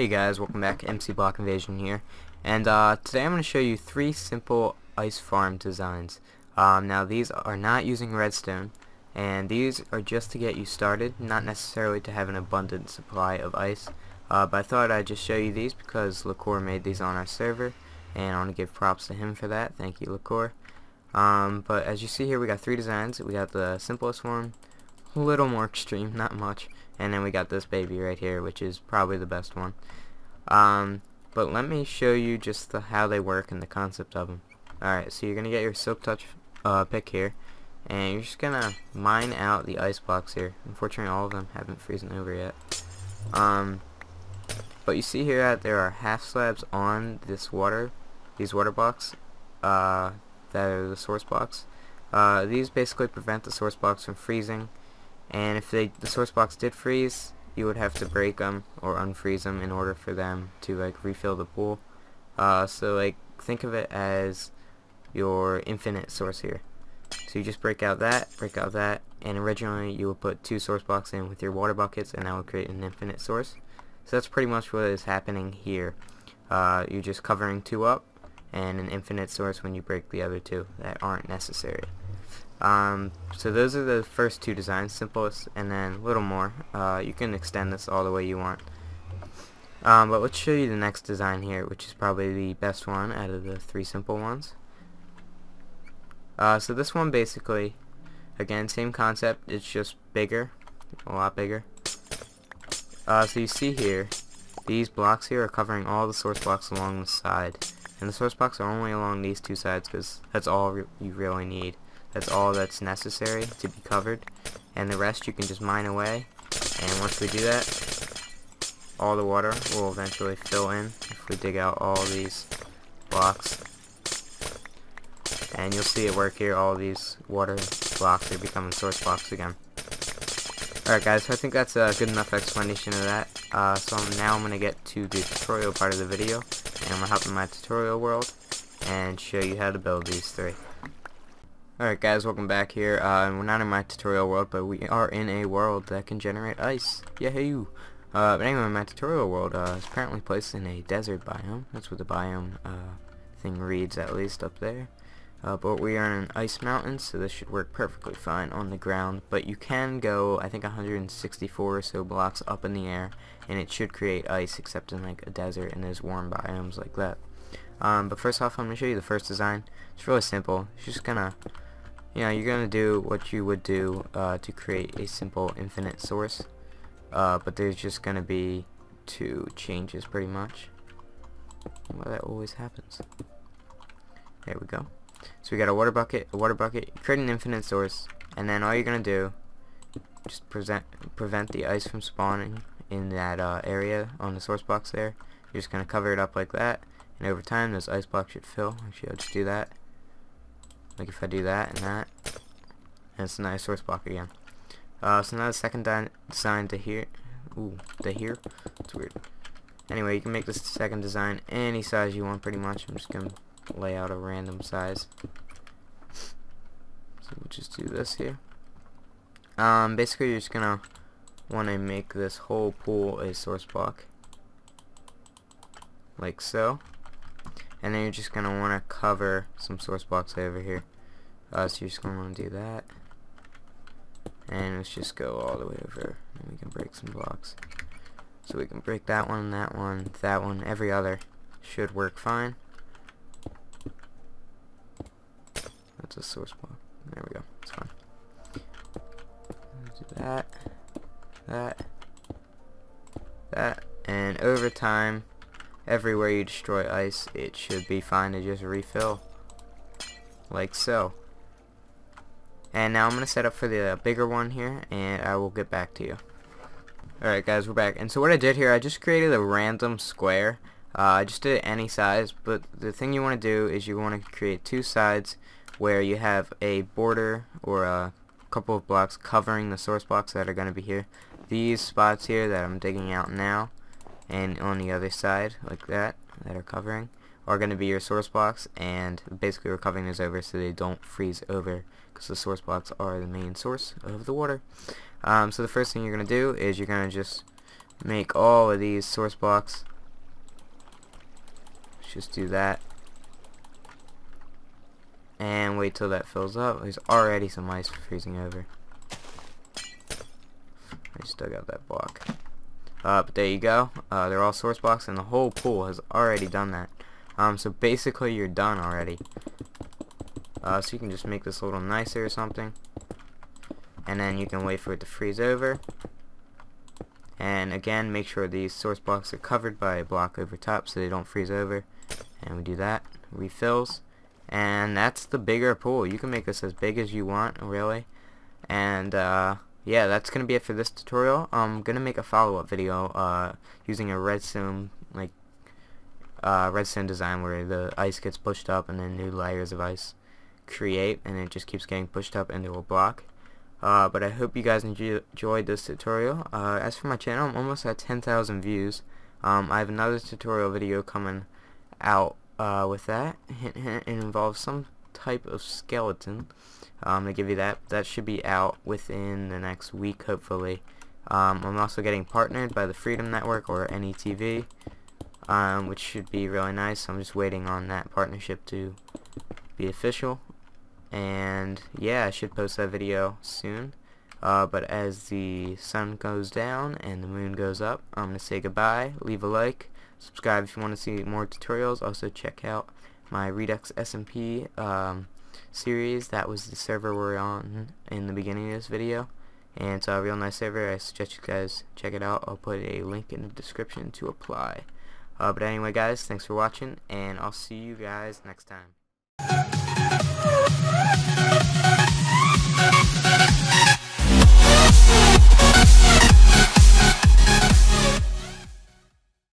Hey guys, welcome back. MC Block Invasion here, and today I'm going to show you 3 simple ice farm designs. Now these are not using redstone, and these are just to get you started, not necessarily to have an abundant supply of ice. But I thought I'd just show you these because LaCour made these on our server, and I want to give props to him for that. Thank you, LaCour. But as you see here, we got 3 designs. We got the simplest one, a little more extreme, not much. And then we got this baby right here, which is probably the best one. But let me show you just how they work and the concept of them. Alright, so you're going to get your Silk Touch pick here, and you're just going to mine out the ice blocks here. Unfortunately, all of them haven't frozen over yet. But you see here that there are half slabs on these water blocks that are the source blocks. These basically prevent the source blocks from freezing, and if the source blocks did freeze, you would have to break them or unfreeze them in order for them to like refill the pool. So like think of it as your infinite source here. So you just break out that, and originally you would put 2 source blocks in with your water buckets, and that would create an infinite source. So that's pretty much what is happening here. You're just covering 2 up and an infinite source when you break the other 2 that aren't necessary. So those are the first 2 designs, simplest, and then a little more. You can extend this all the way you want. But let's show you the next design here, which is probably the best one out of the 3 simple ones. So this one basically, again, same concept, it's just bigger, a lot bigger. So you see here, these blocks here are covering all the source blocks along the side. And the source blocks are only along these 2 sides because that's all you really need. That's all that's necessary to be covered, and the rest you can just mine away. And once we do that, all the water will eventually fill in if we dig out all these blocks. And you'll see it work here. All these water blocks are becoming source blocks again. Alright guys, so I think that's a good enough explanation of that. So now I'm going to get to the tutorial part of the video, and I'm going to hop in my tutorial world and show you how to build these 3. Alright guys, welcome back here. We're not in my tutorial world, but we are in a world that can generate ice. Yahoo! But anyway, my tutorial world is apparently placed in a desert biome. That's what the biome thing reads, at least up there. But we are in an ice mountain, so this should work perfectly fine on the ground. But you can go, I think, 164 or so blocks up in the air, and it should create ice, except in like a desert and there's warm biomes like that. But first off, I'm going to show you the first design. It's really simple. It's just gonna, you're gonna do what you would do to create a simple infinite source. But there's just gonna be 2 changes, pretty much. Well, that always happens. There we go. So we got a water bucket, create an infinite source, and then all you're gonna do, just prevent the ice from spawning in that area on the source blocks there. You're just gonna cover it up like that, and over time those ice blocks should fill. Actually, I'll just do that. Like if I do that and that, and it's a nice source block again. So now the second design to here. Ooh, to here. It's weird. Anyway, you can make this second design any size you want, pretty much. I'm just gonna lay out a random size. So we'll just do this here. Basically, you're just gonna want to make this whole pool a source block, like so. And then you're just going to want to cover some source blocks over here. So you're just going to want to do that. And let's just go all the way over. And we can break some blocks. So we can break that one, that one, every other. Should work fine. That's a source block. There we go. It's fine. Do that. That. And over time, everywhere you destroy ice, it should be fine to just refill, like so. And now I'm going to set up for the bigger one here, and I will get back to you. Alright guys, we're back. And so what I did here, I just created a random square. I just did it any size, but the thing you want to do is you want to create 2 sides where you have a border or a couple of blocks covering the source blocks that are going to be here. These spots here that I'm digging out now, and on the other side, like that are covering, are going to be your source blocks, and basically we're covering those over so they don't freeze over, because the source blocks are the main source of the water. So the first thing you're going to do is you're going to just make all of these source blocks just do that and wait till that fills up. There's already some ice freezing over. I just dug out that block. But there you go. They're all source blocks, and the whole pool has already done that. So basically you're done already. So you can just make this a little nicer or something, and then you can wait for it to freeze over. And again, make sure these source blocks are covered by a block over top so they don't freeze over. And we do that. Refills. And that's the bigger pool. You can make this as big as you want, really. And yeah, that's gonna be it for this tutorial. I'm gonna make a follow-up video using a redstone redstone design where the ice gets pushed up and then new layers of ice create, and it just keeps getting pushed up into a block. But I hope you guys enjoyed this tutorial. As for my channel, I'm almost at 10,000 views. I have another tutorial video coming out with that. Hint, hint, it involves some type of skeleton. To give you that. That should be out within the next week, hopefully. I'm also getting partnered by the Freedom Network, or NETV, which should be really nice. I'm just waiting on that partnership to be official. And yeah, I should post that video soon. But as the sun goes down and the moon goes up, I'm going to say goodbye. Leave a like, subscribe if you want to see more tutorials. Also check out my Redux SMP series. That was the server we're on in the beginning of this video, and it's a real nice server. I suggest you guys check it out. I'll put a link in the description to apply. But anyway guys, thanks for watching, and I'll see you guys next time.